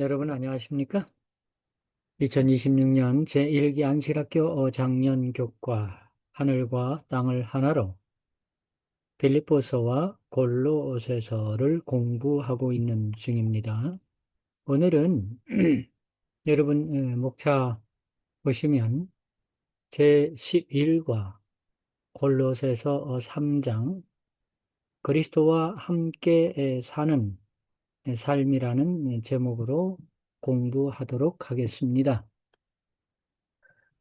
여러분 안녕하십니까? 2026년 제1기 안식학교 작년 교과 하늘과 땅을 하나로 빌립보서와 골로새서를 공부하고 있는 중입니다. 오늘은 여러분 목차 보시면 제11과 골로새서 3장 그리스도와 함께 사는 삶이라는 제목으로 공부하도록 하겠습니다.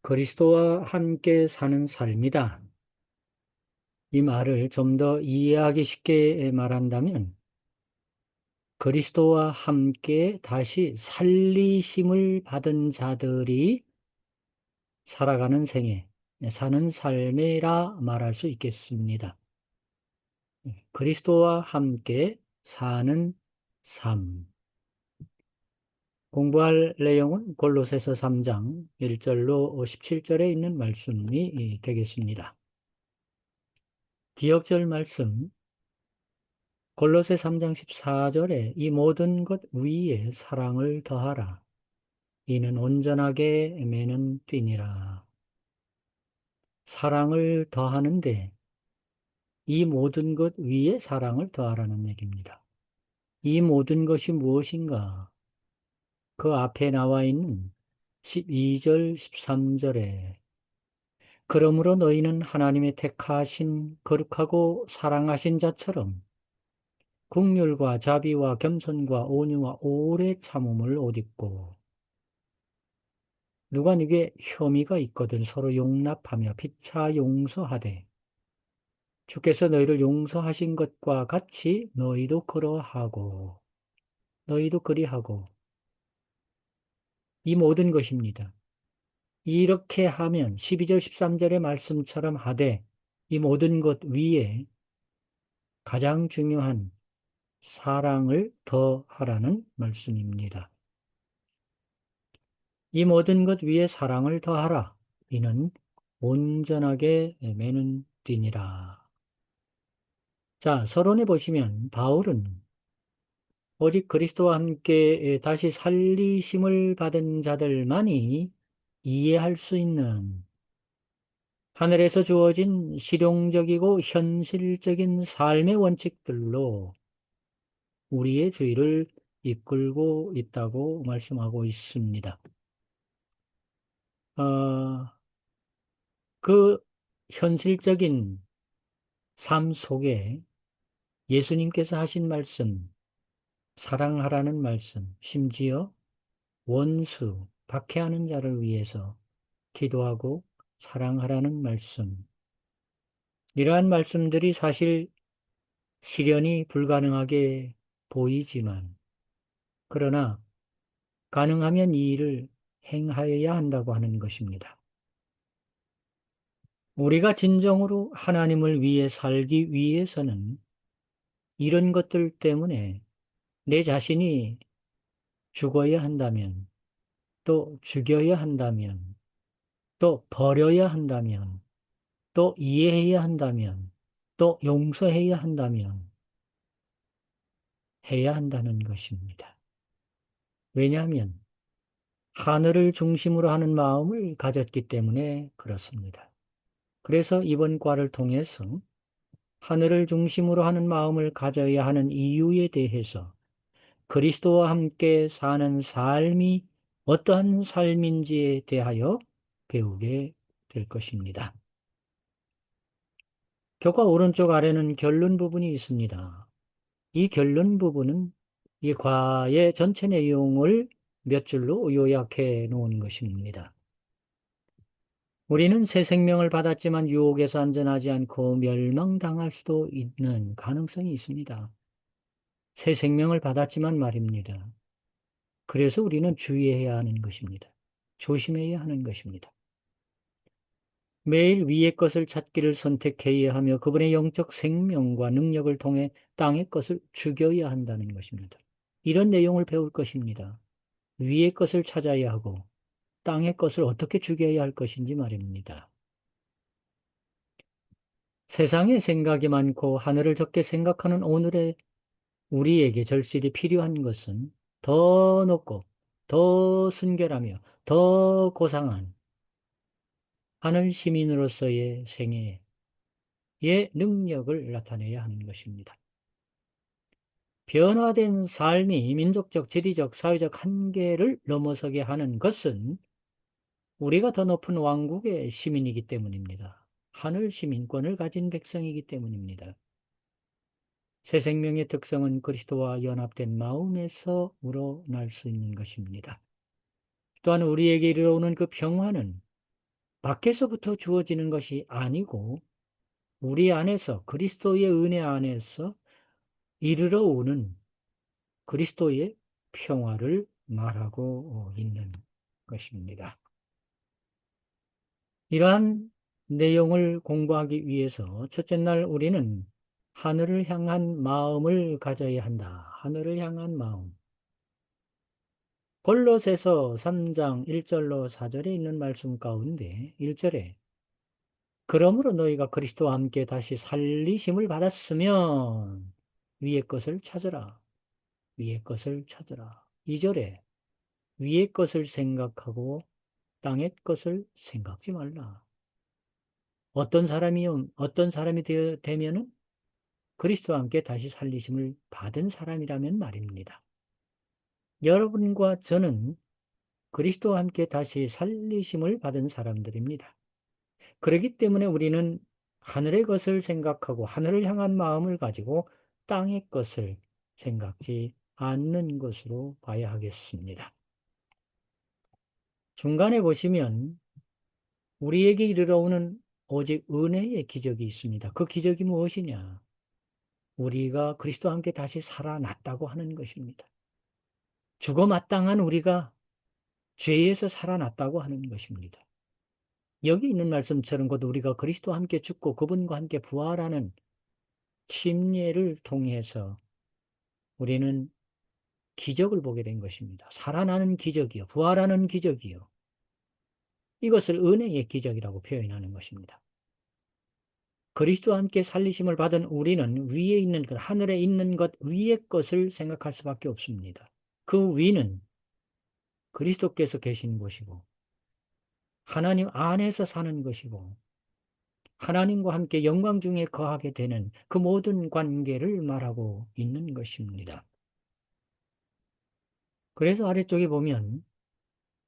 그리스도와 함께 사는 삶이다. 이 말을 좀 더 이해하기 쉽게 말한다면 그리스도와 함께 다시 살리심을 받은 자들이 살아가는 생애, 사는 삶이라 말할 수 있겠습니다. 그리스도와 함께 사는 삶. 공부할 내용은 골로새서 3장 1절로 17절에 있는 말씀이 되겠습니다. 기억절 말씀 골로새 3장 14절에 이 모든 것 위에 사랑을 더하라. 이는 온전하게 매는 띠니라. 사랑을 더하는데 이 모든 것 위에 사랑을 더하라는 얘기입니다. 이 모든 것이 무엇인가? 그 앞에 나와 있는 12절, 13절에 그러므로 너희는 하나님의 택하신 거룩하고 사랑하신 자처럼 긍휼과 자비와 겸손과 온유와 오래 참음을 옷 입고 누가 네게 혐의가 있거든 서로 용납하며 피차 용서하되 주께서 너희를 용서하신 것과 같이 너희도 그리하고 이 모든 것입니다. 이렇게 하면 12절 13절의 말씀처럼 하되 이 모든 것 위에 가장 중요한 사랑을 더하라는 말씀입니다. 이 모든 것 위에 사랑을 더하라. 이는 온전하게 매는 띠니라. 자, 서론에 보시면 바울은 오직 그리스도와 함께 다시 살리심을 받은 자들만이 이해할 수 있는 하늘에서 주어진 실용적이고 현실적인 삶의 원칙들로 우리의 주의를 이끌고 있다고 말씀하고 있습니다. 그 현실적인 삶 속에 예수님께서 하신 말씀, 사랑하라는 말씀, 심지어 원수, 박해하는 자를 위해서 기도하고 사랑하라는 말씀, 이러한 말씀들이 사실 실현이 불가능하게 보이지만, 그러나 가능하면 이 일을 행하여야 한다고 하는 것입니다. 우리가 진정으로 하나님을 위해 살기 위해서는 이런 것들 때문에 내 자신이 죽어야 한다면, 또 죽여야 한다면, 또 버려야 한다면, 또 이해해야 한다면, 또 용서해야 한다면 해야 한다는 것입니다. 왜냐하면 하늘을 중심으로 하는 마음을 가졌기 때문에 그렇습니다. 그래서 이번 과를 통해서 하늘을 중심으로 하는 마음을 가져야 하는 이유에 대해서 그리스도와 함께 사는 삶이 어떠한 삶인지에 대하여 배우게 될 것입니다. 교과 오른쪽 아래는 결론 부분이 있습니다. 이 결론 부분은 이 과의 전체 내용을 몇 줄로 요약해 놓은 것입니다. 우리는 새 생명을 받았지만 유혹에서 안전하지 않고 멸망당할 수도 있는 가능성이 있습니다. 새 생명을 받았지만 말입니다. 그래서 우리는 주의해야 하는 것입니다. 조심해야 하는 것입니다. 매일 위의 것을 찾기를 선택해야 하며 그분의 영적 생명과 능력을 통해 땅의 것을 죽여야 한다는 것입니다. 이런 내용을 배울 것입니다. 위의 것을 찾아야 하고 땅의 것을 어떻게 죽여야 할 것인지 말입니다. 세상에 생각이 많고 하늘을 적게 생각하는 오늘의 우리에게 절실히 필요한 것은 더 높고 더 순결하며 더 고상한 하늘 시민으로서의 생애의 능력을 나타내야 하는 것입니다. 변화된 삶이 민족적, 지리적, 사회적 한계를 넘어서게 하는 것은 우리가 더 높은 왕국의 시민이기 때문입니다. 하늘 시민권을 가진 백성이기 때문입니다. 새 생명의 특성은 그리스도와 연합된 마음에서 우러날 수 있는 것입니다. 또한 우리에게 이르러오는 그 평화는 밖에서부터 주어지는 것이 아니고 우리 안에서 그리스도의 은혜 안에서 이르러오는 그리스도의 평화를 말하고 있는 것입니다. 이러한 내용을 공부하기 위해서 첫째 날 우리는 하늘을 향한 마음을 가져야 한다. 하늘을 향한 마음. 골로새서 3장 1절로 4절에 있는 말씀 가운데 1절에 그러므로 너희가 그리스도와 함께 다시 살리심을 받았으면 위의 것을 찾으라. 위의 것을 찾으라. 2절에 위의 것을 생각하고 땅의 것을 생각지 말라. 어떤 사람이 되면은 그리스도와 함께 다시 살리심을 받은 사람이라면 말입니다. 여러분과 저는 그리스도와 함께 다시 살리심을 받은 사람들입니다. 그렇기 때문에 우리는 하늘의 것을 생각하고 하늘을 향한 마음을 가지고 땅의 것을 생각지 않는 것으로 봐야 하겠습니다. 중간에 보시면 우리에게 이르러오는 오직 은혜의 기적이 있습니다. 그 기적이 무엇이냐? 우리가 그리스도와 함께 다시 살아났다고 하는 것입니다. 죽어 마땅한 우리가 죄에서 살아났다고 하는 것입니다. 여기 있는 말씀처럼 곧 우리가 그리스도와 함께 죽고 그분과 함께 부활하는 침례를 통해서 우리는 기적을 보게 된 것입니다. 살아나는 기적이요. 부활하는 기적이요. 이것을 은혜의 기적이라고 표현하는 것입니다. 그리스도와 함께 살리심을 받은 우리는 위에 있는 것, 하늘에 있는 것, 위의 것을 생각할 수밖에 없습니다. 그 위는 그리스도께서 계신 곳이고 하나님 안에서 사는 것이고 하나님과 함께 영광 중에 거하게 되는 그 모든 관계를 말하고 있는 것입니다. 그래서 아래쪽에 보면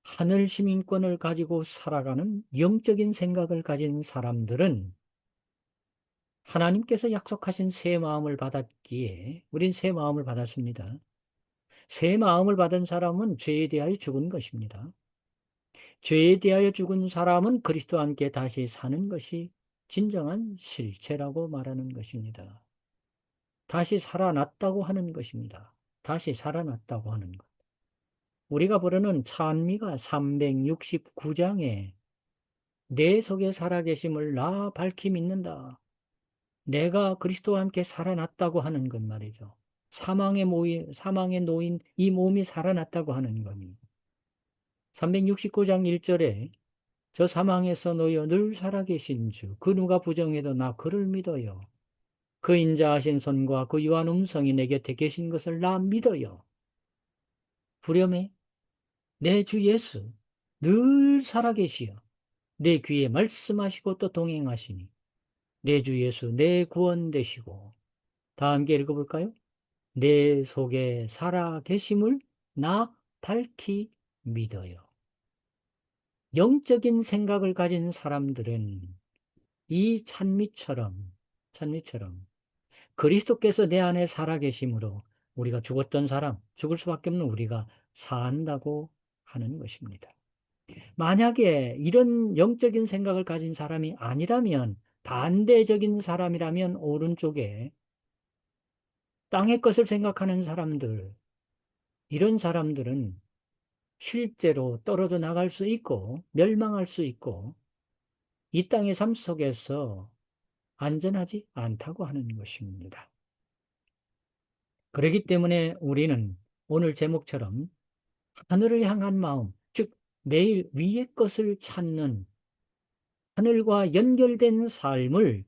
하늘 시민권을 가지고 살아가는 영적인 생각을 가진 사람들은 하나님께서 약속하신 새 마음을 받았기에 우린 새 마음을 받았습니다. 새 마음을 받은 사람은 죄에 대하여 죽은 것입니다. 죄에 대하여 죽은 사람은 그리스도와 함께 다시 사는 것이 진정한 실체라고 말하는 것입니다. 다시 살아났다고 하는 것입니다. 다시 살아났다고 하는 것. 우리가 부르는 찬미가 369장에 내 속에 살아계심을 나 밝히 믿는다. 내가 그리스도와 함께 살아났다고 하는 것 말이죠. 사망에 놓인 이 몸이 살아났다고 하는 겁니다. 369장 1절에 저 사망에서 놓여 늘 살아계신 주, 그 누가 부정해도 나 그를 믿어요. 그 인자하신 손과 그 유한 음성이 내 곁에 계신 것을 나 믿어요. 불렴해 내 주 예수 늘 살아계시어 내 귀에 말씀하시고 또 동행하시니 내 주 예수 내 구원 되시고 다 함께 읽어볼까요? 내 속에 살아계심을 나 밝히 믿어요. 영적인 생각을 가진 사람들은 이 찬미처럼 그리스도께서 내 안에 살아계심으로 우리가 죽었던 사람, 죽을 수밖에 없는 우리가 산다고 하는 것입니다. 만약에 이런 영적인 생각을 가진 사람이 아니라면 반대적인 사람이라면 오른쪽에 땅의 것을 생각하는 사람들, 이런 사람들은 실제로 떨어져 나갈 수 있고 멸망할 수 있고 이 땅의 삶 속에서 안전하지 않다고 하는 것입니다. 그렇기 때문에 우리는 오늘 제목처럼 하늘을 향한 마음, 즉 매일 위의 것을 찾는 하늘과 연결된 삶을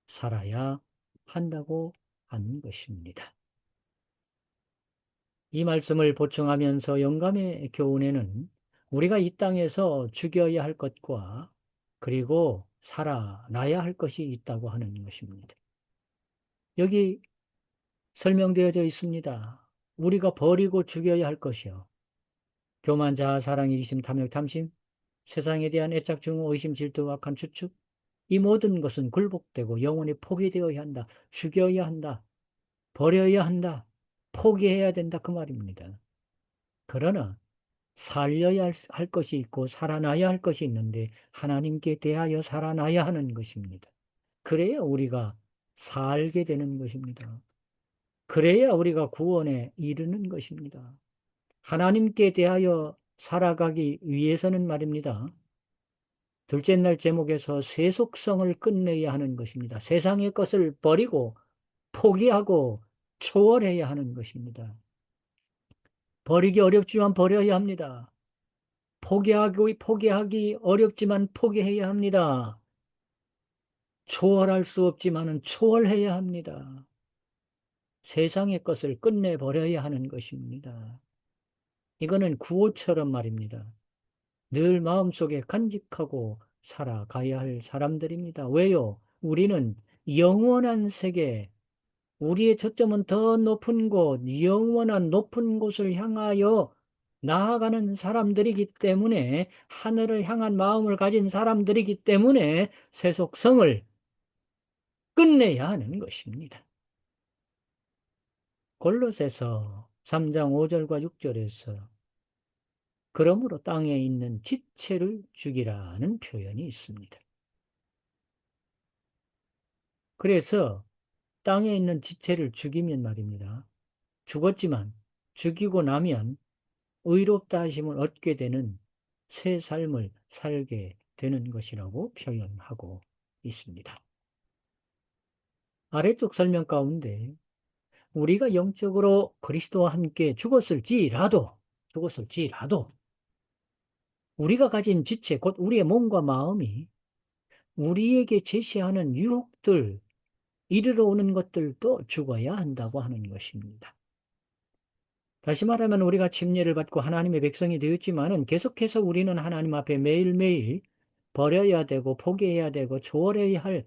살아야 한다고 하는 것입니다. 이 말씀을 보충하면서 영감의 교훈에는 우리가 이 땅에서 죽여야 할 것과 그리고 살아나야 할 것이 있다고 하는 것입니다. 여기 설명되어져 있습니다. 우리가 버리고 죽여야 할 것이요. 교만, 자아, 사랑, 이기심, 탐욕, 탐심, 세상에 대한 애착, 증오, 의심, 질투, 악한 추측, 이 모든 것은 굴복되고 영원히 포기되어야 한다. 죽여야 한다. 버려야 한다. 포기해야 된다. 그 말입니다. 그러나 살려야 할 것이 있고 살아나야 할 것이 있는데 하나님께 대하여 살아나야 하는 것입니다. 그래야 우리가 살게 되는 것입니다. 그래야 우리가 구원에 이르는 것입니다. 하나님께 대하여 살아가기 위해서는 말입니다. 둘째 날 제목에서 세속성을 끝내야 하는 것입니다. 세상의 것을 버리고 포기하고 초월해야 하는 것입니다. 버리기 어렵지만 버려야 합니다. 포기하기 어렵지만 포기해야 합니다. 초월할 수 없지만은 초월해야 합니다. 세상의 것을 끝내버려야 하는 것입니다. 이거는 구호처럼 말입니다. 늘 마음속에 간직하고 살아가야 할 사람들입니다. 왜요? 우리는 영원한 세계, 우리의 초점은 더 높은 곳, 영원한 높은 곳을 향하여 나아가는 사람들이기 때문에, 하늘을 향한 마음을 가진 사람들이기 때문에 세속성을 끝내야 하는 것입니다. 골로새서 3장 5절과 6절에서 그러므로 땅에 있는 지체를 죽이라는 표현이 있습니다. 그래서 땅에 있는 지체를 죽이면 말입니다. 죽었지만 죽이고 나면 의롭다 하심을 얻게 되는 새 삶을 살게 되는 것이라고 표현하고 있습니다. 아래쪽 설명 가운데 우리가 영적으로 그리스도와 함께 죽었을지라도 우리가 가진 지체, 곧 우리의 몸과 마음이 우리에게 제시하는 유혹들, 이르러 오는 것들도 죽어야 한다고 하는 것입니다. 다시 말하면 우리가 침례를 받고 하나님의 백성이 되었지만은 계속해서 우리는 하나님 앞에 매일매일 버려야 되고 포기해야 되고 초월해야 할,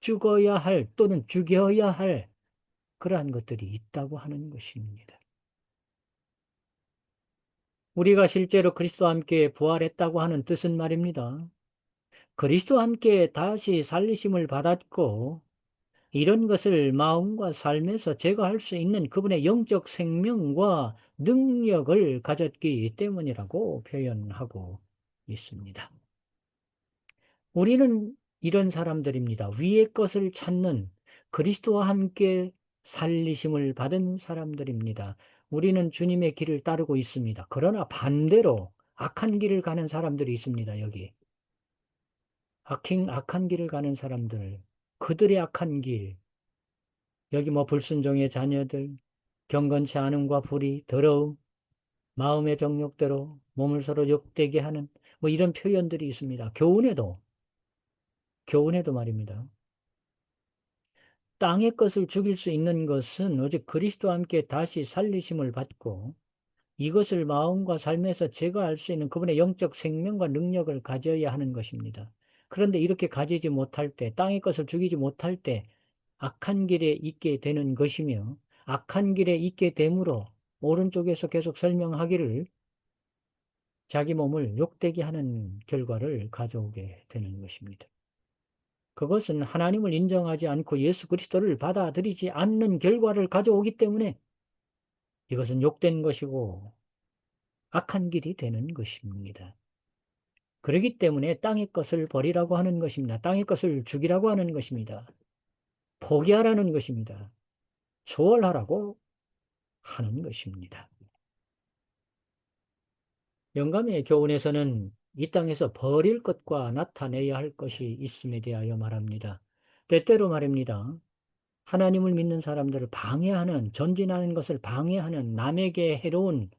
죽어야 할 또는 죽여야 할 그러한 것들이 있다고 하는 것입니다. 우리가 실제로 그리스도와 함께 부활했다고 하는 뜻은 말입니다. 그리스도와 함께 다시 살리심을 받았고 이런 것을 마음과 삶에서 제거할 수 있는 그분의 영적 생명과 능력을 가졌기 때문이라고 표현하고 있습니다. 우리는 이런 사람들입니다. 위의 것을 찾는 그리스도와 함께 살리심을 받은 사람들입니다. 우리는 주님의 길을 따르고 있습니다. 그러나 반대로 악한 길을 가는 사람들이 있습니다. 여기. 악한 길을 가는 사람들. 그들의 악한 길. 여기 뭐 불순종의 자녀들, 경건치 않음과 불의, 더러움, 마음의 정욕대로 몸을 서로 욕되게 하는 뭐 이런 표현들이 있습니다. 교훈에도 말입니다. 땅의 것을 죽일 수 있는 것은 오직 그리스도와 함께 다시 살리심을 받고 이것을 마음과 삶에서 제거할 수 있는 그분의 영적 생명과 능력을 가져야 하는 것입니다. 그런데 이렇게 가지지 못할 때, 땅의 것을 죽이지 못할 때 악한 길에 있게 되는 것이며 악한 길에 있게 되므로 오른쪽에서 계속 설명하기를 자기 몸을 욕되게 하는 결과를 가져오게 되는 것입니다. 그것은 하나님을 인정하지 않고 예수 그리스도를 받아들이지 않는 결과를 가져오기 때문에 이것은 욕된 것이고 악한 길이 되는 것입니다. 그렇기 때문에 땅의 것을 버리라고 하는 것입니다. 땅의 것을 죽이라고 하는 것입니다. 포기하라는 것입니다. 초월하라고 하는 것입니다. 영감의 교훈에서는 이 땅에서 버릴 것과 나타내야 할 것이 있음에 대하여 말합니다. 때때로 말입니다. 하나님을 믿는 사람들을 방해하는, 전진하는 것을 방해하는 남에게 해로운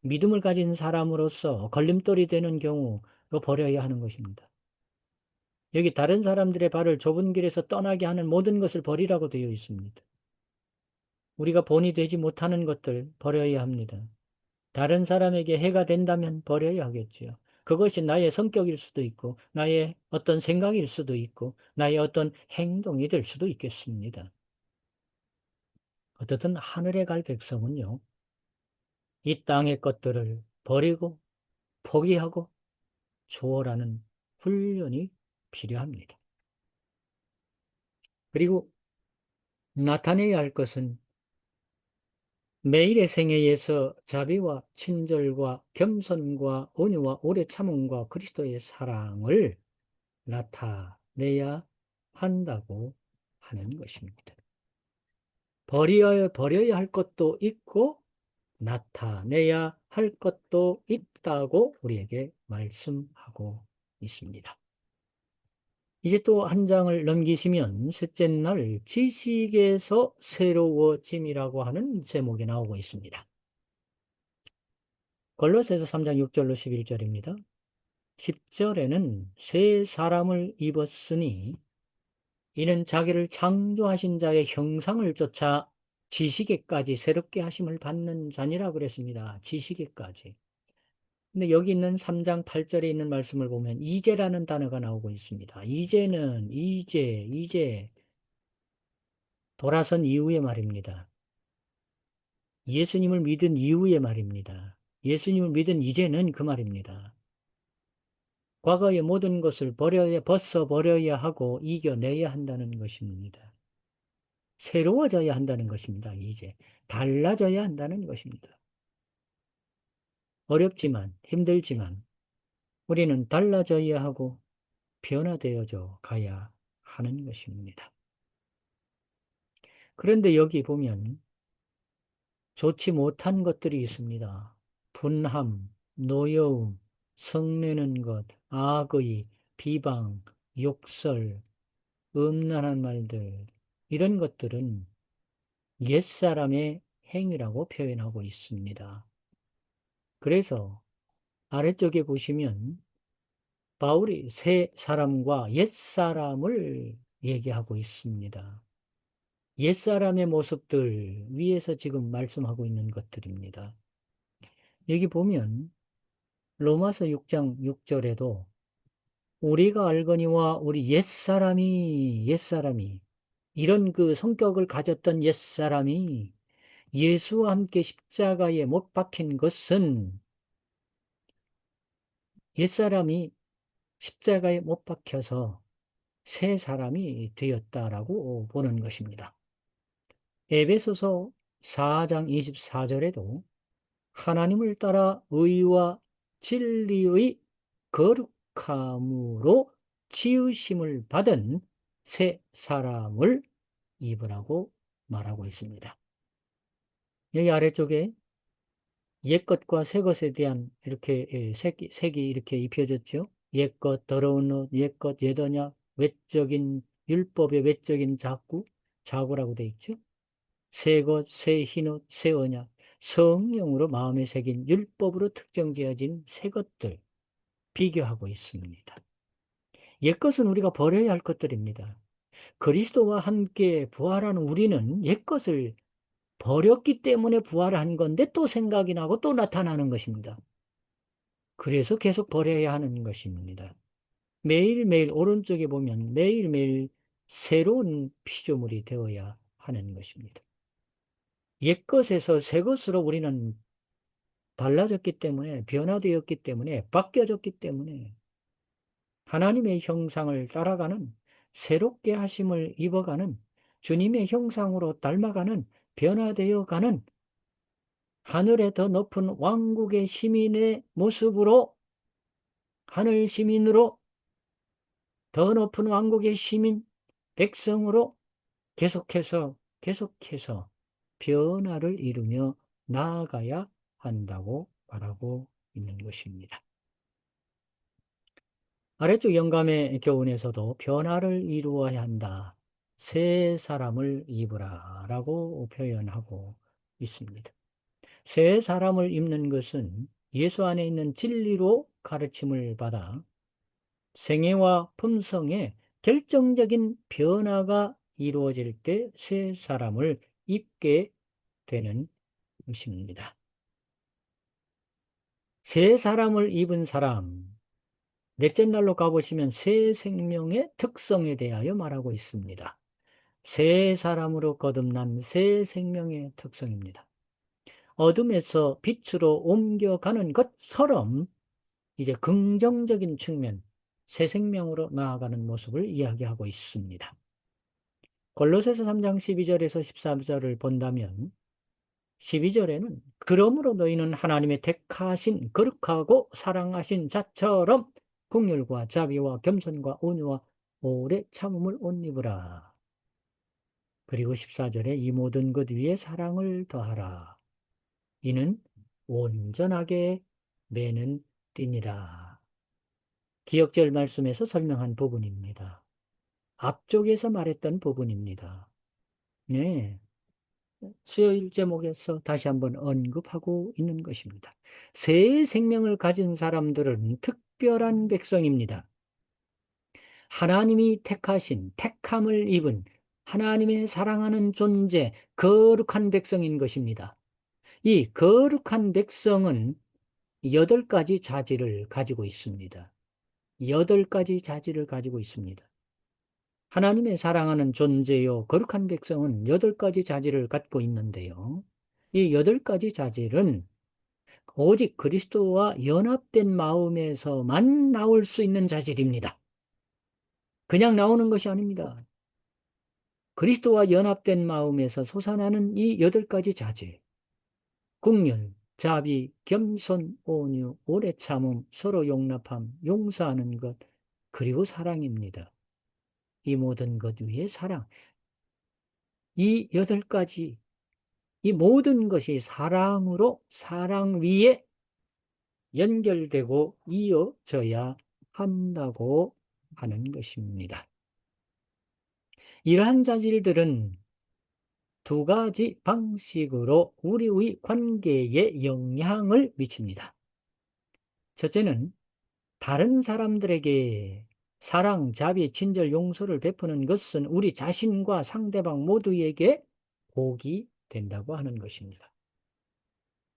믿음을 가진 사람으로서 걸림돌이 되는 경우 그거 버려야 하는 것입니다. 여기 다른 사람들의 발을 좁은 길에서 떠나게 하는 모든 것을 버리라고 되어 있습니다. 우리가 본이 되지 못하는 것들 버려야 합니다. 다른 사람에게 해가 된다면 버려야 하겠지요. 그것이 나의 성격일 수도 있고, 나의 어떤 생각일 수도 있고, 나의 어떤 행동이 될 수도 있겠습니다. 어떻든 하늘에 갈 백성은요, 이 땅의 것들을 버리고 포기하고 초월하는 훈련이 필요합니다. 그리고 나타내야 할 것은 매일의 생애에서 자비와 친절과 겸손과 온유와 오래 참음과 그리스도의 사랑을 나타내야 한다고 하는 것입니다. 버려야 할 것도 있고 나타내야 할 것도 있다고 우리에게 말씀하고 있습니다. 이제 또 한 장을 넘기시면 셋째 날 지식에서 새로워짐이라고 하는 제목이 나오고 있습니다. 골로새서 3장 6절로 11절입니다. 10절에는 새 사람을 입었으니 이는 자기를 창조하신 자의 형상을 쫓아 지식에까지 새롭게 하심을 받는 자니라 그랬습니다. 지식에까지. 근데 여기 있는 3장 8절에 있는 말씀을 보면 이제라는 단어가 나오고 있습니다. 이제는 이제 돌아선 이후의 말입니다. 예수님을 믿은 이후의 말입니다. 예수님을 믿은 이제는 그 말입니다. 과거의 모든 것을 벗어버려야 하고 이겨내야 한다는 것입니다. 새로워져야 한다는 것입니다. 이제 달라져야 한다는 것입니다. 어렵지만 힘들지만 우리는 달라져야 하고 변화되어져 가야 하는 것입니다. 그런데 여기 보면 좋지 못한 것들이 있습니다. 분함, 노여움, 성내는 것, 악의, 비방, 욕설, 음란한 말들, 이런 것들은 옛사람의 행위라고 표현하고 있습니다. 그래서 아래쪽에 보시면 바울이 새 사람과 옛 사람을 얘기하고 있습니다. 옛 사람의 모습들 위에서 지금 말씀하고 있는 것들입니다. 여기 보면 로마서 6장 6절에도 우리가 알거니와 우리 옛사람이 이런 그 성격을 가졌던 옛사람이 예수와 함께 십자가에 못 박힌 것은 옛사람이 십자가에 못 박혀서 새 사람이 되었다라고 보는 것입니다. 에베소서 4장 24절에도 하나님을 따라 의와 진리의 거룩함으로 지으심을 받은 새 사람을 입으라고 말하고 있습니다. 여기 아래쪽에 옛것과 새것에 대한 이렇게 색이 이렇게 입혀졌죠. 옛것, 더러운 옷, 옛것, 옛언약, 외적인 율법의 외적인 자구라고 되어 있죠. 새것, 새 흰옷, 새 언약, 성령으로 마음에 새긴 율법으로 특정지어진 새 것들 비교하고 있습니다. 옛것은 우리가 버려야 할 것들입니다. 그리스도와 함께 부활하는 우리는 옛것을 버렸기 때문에 부활한 건데 또 생각이 나고 또 나타나는 것입니다. 그래서 계속 버려야 하는 것입니다. 매일매일 오른쪽에 보면 매일매일 새로운 피조물이 되어야 하는 것입니다. 옛것에서 새것으로 우리는 달라졌기 때문에 변화되었기 때문에 바뀌어졌기 때문에 하나님의 형상을 따라가는 새롭게 하심을 입어가는 주님의 형상으로 닮아가는 변화되어가는 하늘의 더 높은 왕국의 시민의 모습으로 하늘 시민으로 더 높은 왕국의 시민 백성으로 계속해서 변화를 이루며 나아가야 한다고 말하고 있는 것입니다. 아래쪽 영감의 교훈에서도 변화를 이루어야 한다. 새 사람을 입으라 라고 표현하고 있습니다. 새 사람을 입는 것은 예수 안에 있는 진리로 가르침을 받아 생애와 품성에 결정적인 변화가 이루어질 때 새 사람을 입게 되는 것입니다. 새 사람을 입은 사람, 넷째 날로 가보시면 새 생명의 특성에 대하여 말하고 있습니다. 새 사람으로 거듭난 새 생명의 특성입니다. 어둠에서 빛으로 옮겨가는 것처럼 이제 긍정적인 측면, 새 생명으로 나아가는 모습을 이야기하고 있습니다. 골로새서 3장 12절에서 13절을 본다면 12절에는 그러므로 너희는 하나님의 택하신 거룩하고 사랑하신 자처럼 긍휼과 자비와 겸손과 온유와 오래 참음을 옷 입으라. 그리고 14절에 이 모든 것 위에 사랑을 더하라. 이는 온전하게 매는 띠니라. 기억절 말씀에서 설명한 부분입니다. 앞쪽에서 말했던 부분입니다. 네. 수요일 제목에서 다시 한번 언급하고 있는 것입니다. 새 생명을 가진 사람들은 특별한 백성입니다. 하나님이 택하신, 택함을 입은 하나님의 사랑하는 존재, 거룩한 백성인 것입니다. 이 거룩한 백성은 8가지 자질을 가지고 있습니다. 8가지 자질을 가지고 있습니다. 하나님의 사랑하는 존재요, 거룩한 백성은 8가지 자질을 갖고 있는데요. 이 8가지 자질은 오직 그리스도와 연합된 마음에서만 나올 수 있는 자질입니다. 그냥 나오는 것이 아닙니다. 그리스도와 연합된 마음에서 솟아나는 이 8가지 자질, 긍휼, 자비, 겸손, 온유, 오래 참음, 서로 용납함, 용서하는 것, 그리고 사랑입니다. 이 모든 것 위에 사랑. 이 8가지, 이 모든 것이 사랑으로 사랑 위에 연결되고 이어져야 한다고 하는 것입니다. 이러한 자질들은 2가지 방식으로 우리의 관계에 영향을 미칩니다. 첫째는 다른 사람들에게 사랑, 자비, 친절, 용서를 베푸는 것은 우리 자신과 상대방 모두에게 복이 된다고 하는 것입니다.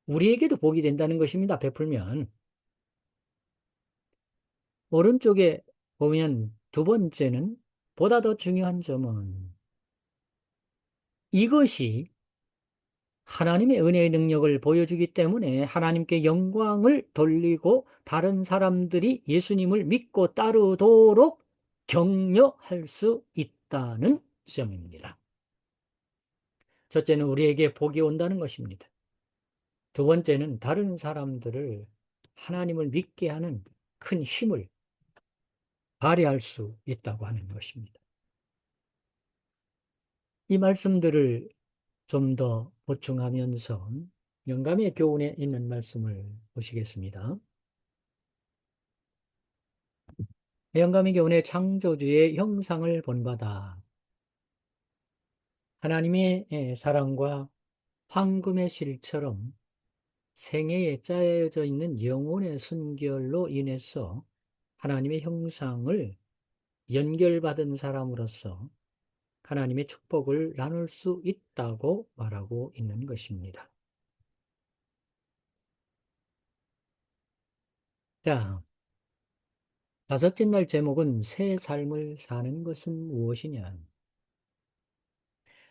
우리에게도 복이 된다는 것입니다. 베풀면. 오른쪽에 보면 2번째는 보다 더 중요한 점은 이것이 하나님의 은혜의 능력을 보여주기 때문에 하나님께 영광을 돌리고 다른 사람들이 예수님을 믿고 따르도록 격려할 수 있다는 점입니다. 첫째는 우리에게 복이 온다는 것입니다. 2번째는 다른 사람들을 하나님을 믿게 하는 큰 힘을 발휘할 수 있다고 하는 것입니다. 이 말씀들을 좀 더 보충하면서 영감의 교훈에 있는 말씀을 보시겠습니다. 영감의 교훈에 창조주의 형상을 본받아 하나님의 사랑과 황금의 실처럼 생애에 짜여져 있는 영혼의 순결로 인해서 하나님의 형상을 연결받은 사람으로서 하나님의 축복을 나눌 수 있다고 말하고 있는 것입니다. 자, 5째 날 제목은 새 삶을 사는 것은 무엇이냐?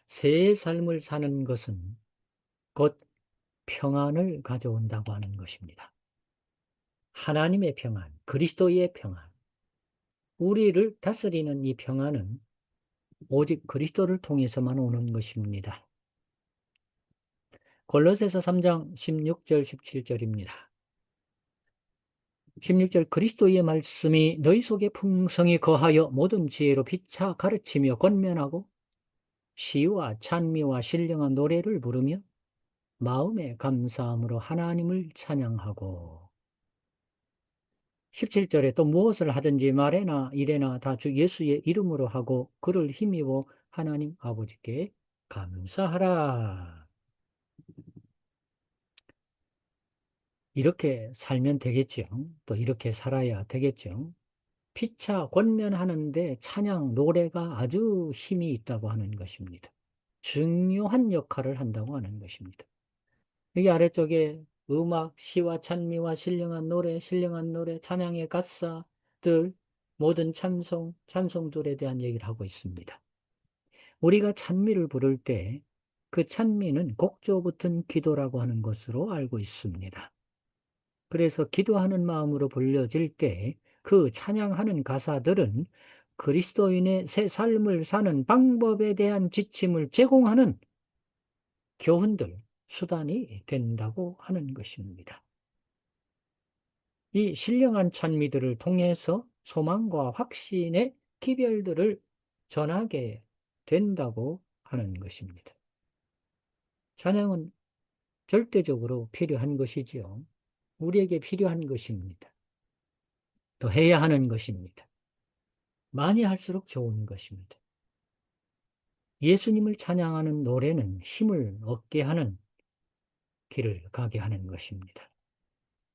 새 삶을 사는 것은 곧 평안을 가져온다고 하는 것입니다. 하나님의 평안, 그리스도의 평안, 우리를 다스리는 이 평안은 오직 그리스도를 통해서만 오는 것입니다. 골로새서 3장 16절 17절입니다. 16절 그리스도의 말씀이 너희 속에 풍성히 거하여 모든 지혜로 피차 가르치며 권면하고 시와 찬미와 신령한 노래를 부르며 마음의 감사함으로 하나님을 찬양하고 17절에 또 무엇을 하든지 말에나 일에나 다 주 예수의 이름으로 하고 그를 힘입어 하나님 아버지께 감사하라. 이렇게 살면 되겠죠. 또 이렇게 살아야 되겠죠. 피차 권면하는데 찬양, 노래가 아주 힘이 있다고 하는 것입니다. 중요한 역할을 한다고 하는 것입니다. 여기 아래쪽에 음악, 시와 찬미와 신령한 노래, 찬양의 가사들, 모든 찬송들에 대한 얘기를 하고 있습니다. 우리가 찬미를 부를 때 그 찬미는 곡조 붙은 기도라고 하는 것으로 알고 있습니다. 그래서 기도하는 마음으로 불려질 때 그 찬양하는 가사들은 그리스도인의 새 삶을 사는 방법에 대한 지침을 제공하는 교훈들, 수단이 된다고 하는 것입니다. 이 신령한 찬미들을 통해서 소망과 확신의 기별들을 전하게 된다고 하는 것입니다. 찬양은 절대적으로 필요한 것이지요. 우리에게 필요한 것입니다. 또 해야 하는 것입니다. 많이 할수록 좋은 것입니다. 예수님을 찬양하는 노래는 힘을 얻게 하는 길을 가게 하는 것입니다.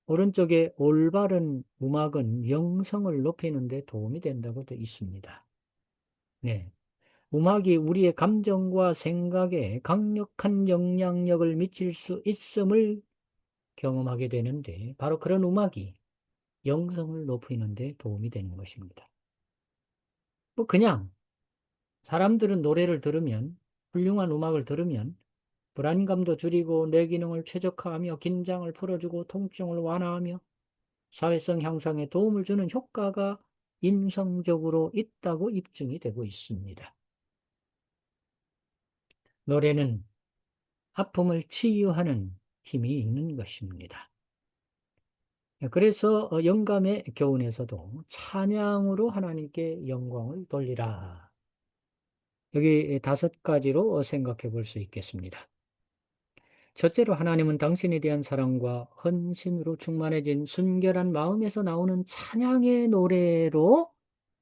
오른쪽에 올바른 음악은 영성을 높이는 데 도움이 된다고 되어 있습니다. 네. 음악이 우리의 감정과 생각에 강력한 영향력을 미칠 수 있음을 경험하게 되는데, 바로 그런 음악이 영성을 높이는 데 도움이 되는 것입니다. 뭐 그냥 사람들은 노래를 들으면, 훌륭한 음악을 들으면 불안감도 줄이고 뇌기능을 최적화하며 긴장을 풀어주고 통증을 완화하며 사회성 향상에 도움을 주는 효과가 임상적으로 있다고 입증이 되고 있습니다. 노래는 아픔을 치유하는 힘이 있는 것입니다. 그래서 영감의 교훈에서도 찬양으로 하나님께 영광을 돌리라. 여기 5가지로 생각해 볼 수 있겠습니다. 첫째로, 하나님은 당신에 대한 사랑과 헌신으로 충만해진 순결한 마음에서 나오는 찬양의 노래로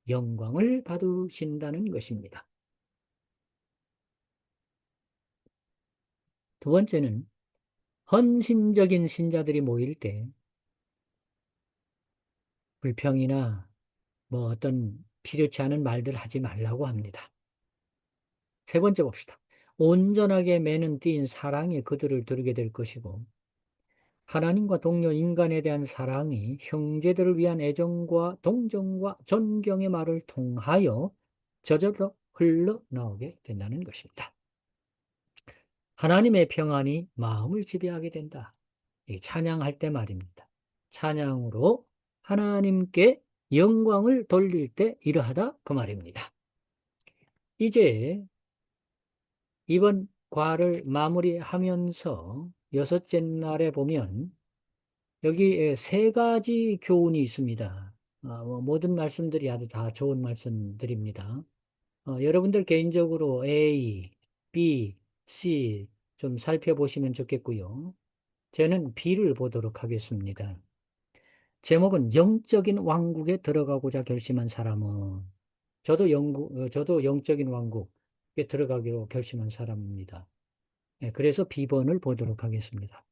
영광을 받으신다는 것입니다. 두 번째는, 헌신적인 신자들이 모일 때 불평이나 뭐 어떤 필요치 않은 말들 하지 말라고 합니다. 세 번째 봅시다. 온전하게 매는 띠인 사랑이 그들을 두르게 될 것이고, 하나님과 동료 인간에 대한 사랑이 형제들을 위한 애정과 동정과 존경의 말을 통하여 저절로 흘러나오게 된다는 것입니다. 하나님의 평안이 마음을 지배하게 된다. 이 찬양할 때 말입니다. 찬양으로 하나님께 영광을 돌릴 때 이러하다 그 말입니다. 이제 이번 과를 마무리하면서 6째 날에 보면 여기 3가지 교훈이 있습니다. 모든 말씀들이 아주 다 좋은 말씀들입니다. 여러분들 개인적으로 A, B, C 좀 살펴보시면 좋겠고요. 저는 B를 보도록 하겠습니다. 제목은 영적인 왕국에 들어가고자 결심한 사람은, 저도 영적인 왕국에 들어가기로 결심한 사람입니다. 네, 그래서 B번을 보도록 하겠습니다.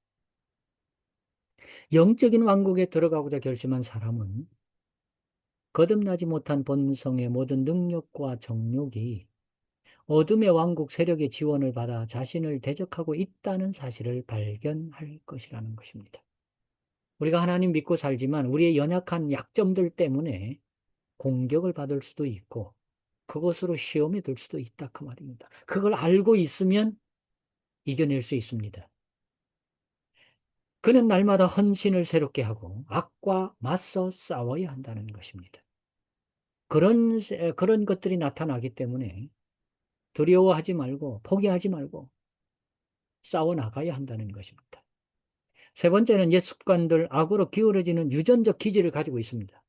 영적인 왕국에 들어가고자 결심한 사람은 거듭나지 못한 본성의 모든 능력과 정욕이 어둠의 왕국 세력의 지원을 받아 자신을 대적하고 있다는 사실을 발견할 것이라는 것입니다. 우리가 하나님 믿고 살지만 우리의 연약한 약점들 때문에 공격을 받을 수도 있고 그것으로 시험에 들 수도 있다 그 말입니다. 그걸 알고 있으면 이겨낼 수 있습니다. 그는 날마다 헌신을 새롭게 하고 악과 맞서 싸워야 한다는 것입니다. 그런 것들이 나타나기 때문에 두려워하지 말고 포기하지 말고 싸워 나가야 한다는 것입니다. 세 번째는, 옛 습관들, 악으로 기울어지는 유전적 기질을 가지고 있습니다.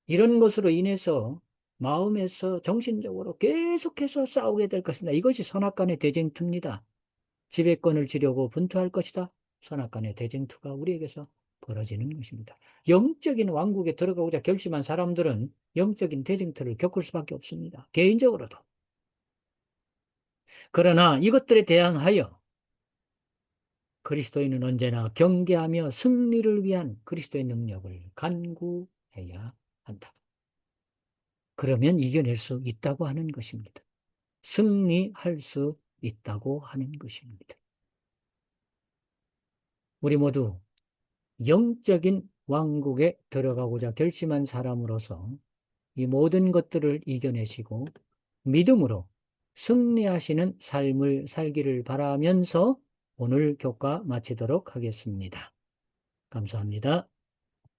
이런 것으로 인해서 마음에서 정신적으로 계속해서 싸우게 될 것입니다. 이것이 선악간의 대쟁투입니다. 지배권을 지려고 분투할 것이다. 선악간의 대쟁투가 우리에게서 벌어지는 것입니다. 영적인 왕국에 들어가고자 결심한 사람들은 영적인 대쟁투를 겪을 수밖에 없습니다. 개인적으로도. 그러나 이것들에 대항하여 그리스도인은 언제나 경계하며 승리를 위한 그리스도의 능력을 간구해야 한다. 그러면 이겨낼 수 있다고 하는 것입니다. 승리할 수 있다고 하는 것입니다. 우리 모두 영적인 왕국에 들어가고자 결심한 사람으로서 이 모든 것들을 이겨내시고 믿음으로 승리하시는 삶을 살기를 바라면서 오늘 교과 마치도록 하겠습니다. 감사합니다.